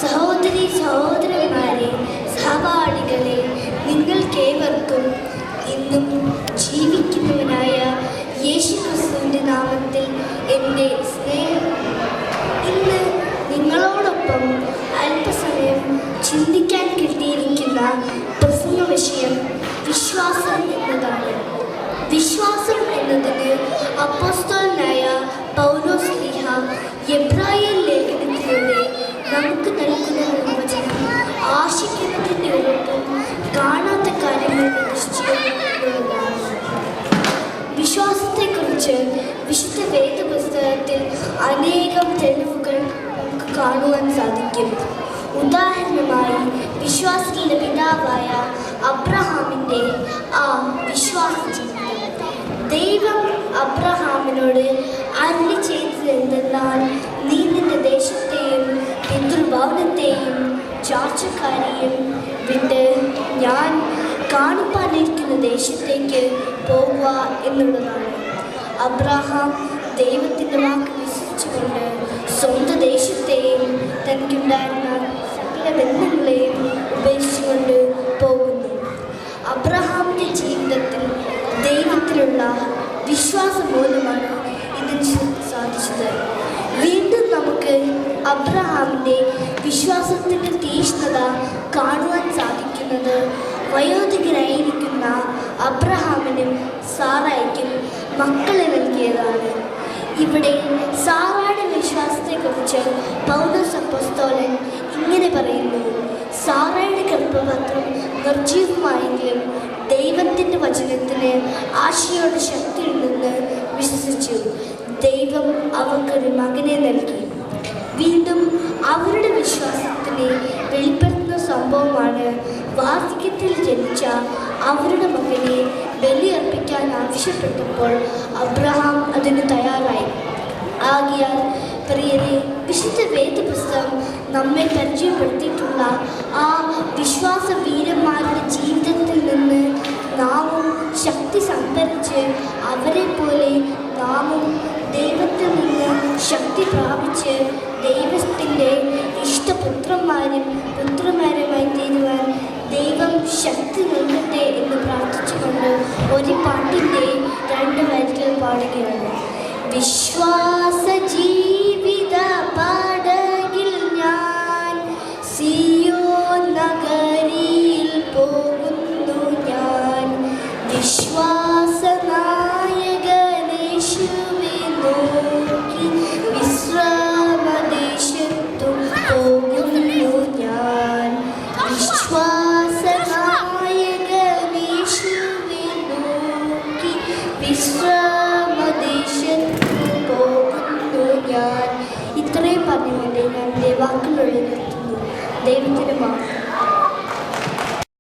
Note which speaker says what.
Speaker 1: സഹോദരി സഹോദരന്മാരെ, സഹപാഠികളെ, നിങ്ങൾക്കേവർക്കും ഇന്നും ജീവിക്കുന്നവനായ യേശുക്രിസ്തുവിൻ്റെ നാമത്തിൽ എൻ്റെ സ്നേഹം. ഇന്ന് നിങ്ങളോടൊപ്പം അല്പസമയം ചിന്തിക്കാൻ കിട്ടിയിരിക്കുന്ന പ്രസംഗ വിഷയം വിശ്വാസം എന്നതാണ്. വിശ്വാസം എന്നതിന് അപ്പോസ്തലനായ പൗലോസ് ശ്ലീഹ എബ്രായർ ലേഖനത്തിലൂടെ നമുക്ക് നൽകുന്ന നിർവചനം ആശിക്കുന്നതിൻ്റെ ഉറപ്പും കാണാത്ത കാര്യങ്ങളുടെ നിശ്ചയമുള്ളതാണ്. വിശ്വാസത്തെക്കുറിച്ച് വിശുദ്ധ വേദപുസ്തകത്തിൽ അനേകം തെളിവുകൾ നമുക്ക് കാണുവാൻ സാധിക്കും. ഉദാഹരണമായി വിശ്വാസത്തിന്റെ പിതാവായ അബ്രഹാമിൻ്റെ ആ വിശ്വാസ ജീവിതം. ദൈവം അബ്രഹാമിനോട് അരുളി ചെയ്തത് എന്തെന്നാൽ, നീ നിന്റെ ദേശത്തെയും പിതൃഭവനത്തെയും ചാർച്ചക്കാരെയും വിട്ട് ഞാൻ കാണിപ്പാനിരിക്കുന്ന ദേശത്തേക്ക് പോകുക എന്നുള്ളതാണ്. അബ്രഹാം ദൈവത്തിൻ്റെ വാക്ക് വിശ്വസിച്ചുകൊണ്ട് സ്വന്തം ദേശത്തെയും തനിക്കുണ്ടായിരുന്ന സകല ബന്ധങ്ങളെയും ഉപേക്ഷിച്ചുകൊണ്ട് പോകുന്നു. അബ്രഹാമിൻ്റെ ജീവിതത്തിൽ ദൈവത്തിലുള്ള വിശ്വാസം മൂലമാണ് ഇതിന് സാധിച്ചത്. വീണ്ടും നമുക്ക് അബ്രഹാമിൻ്റെ വിശ്വാസത്തിൻ്റെ തീക്ഷ്ണത കാണുവാൻ സാധിക്കുന്നത് വയോധികരായിരിക്കുന്ന അബ്രഹാമിനും സാറായ്ക്കും മക്കളെ നൽകിയതാണ്. ഇവിടെ സാറായുടെ വിശ്വാസത്തെക്കുറിച്ച് പൗലോസ് അപ്പോസ്തലൻ ഇങ്ങനെ പറയുന്നു: സാറായുടെ ഗർഭപാത്രം നിർജീവമായെങ്കിലും ദൈവത്തിൻ്റെ വചനത്തിന് ആശയോടെ ശക്തിയുണ്ടെന്ന് വിശ്വസിച്ചു. ദൈവം അവർക്കൊരു മകനെ നൽകി. വീണ്ടും അവരുടെ വിശ്വാസത്തിനെ വെളിപ്പെടുത്തുന്ന സംഭവമാണ് വാർദ്ധക്യത്തിൽ ജനിച്ച അവരുടെ മകനെ ബലിയർപ്പിക്കാൻ ആവശ്യപ്പെട്ടപ്പോൾ അബ്രഹാം അതിന് തയ്യാറായി. ആകയാൽ പ്രിയരെ, വിശുദ്ധ വേദപുസ്തകം നമ്മെ പരിചയപ്പെടുത്തിയിട്ടുള്ള ആ വിശ്വാസ വീരന്മാരുടെ ജീവിതത്തിൽ നിന്ന് നാമും ശക്തി സംഭരിച്ച് അവരെ പോലെ നാമും ദൈവത്തിൽ നിന്ന് ശക്തി പ്രാപിച്ച് ദൈവത്തിൻ്റെ ഇഷ്ടപുത്രന്മാരും പുത്രന്മാരുമായി തീരുവാൻ ദൈവം ശക്തി നൽകട്ടെ എന്ന് പ്രാർത്ഥിച്ചുകൊണ്ട് ഒരു പാട്ടിൻ്റെ 2 വരികൾ പാടുകയാണ്. വിശ്വാസ ജീവിത പടകിൽ ഞാൻ സിയോൻ നഗരിയിൽ പോകുന്നു. ഞാൻ വിശ്വാസ നായകനേശുവെ നോക്കി വിശ്രമദേശത്തു പോകുന്നു. ഞാൻ വിശ്വാസ നായകനേശുവെ നോക്കി വിശ്രമദേശത്തു പോകുന്നു. ഞാൻ ഇത്രയും പറഞ്ഞുകൊണ്ട് ഞാൻ എൻ്റെ വാക്കുകളിൽ നിർത്തുന്നു. ദൈവത്തിന് മാത്രം.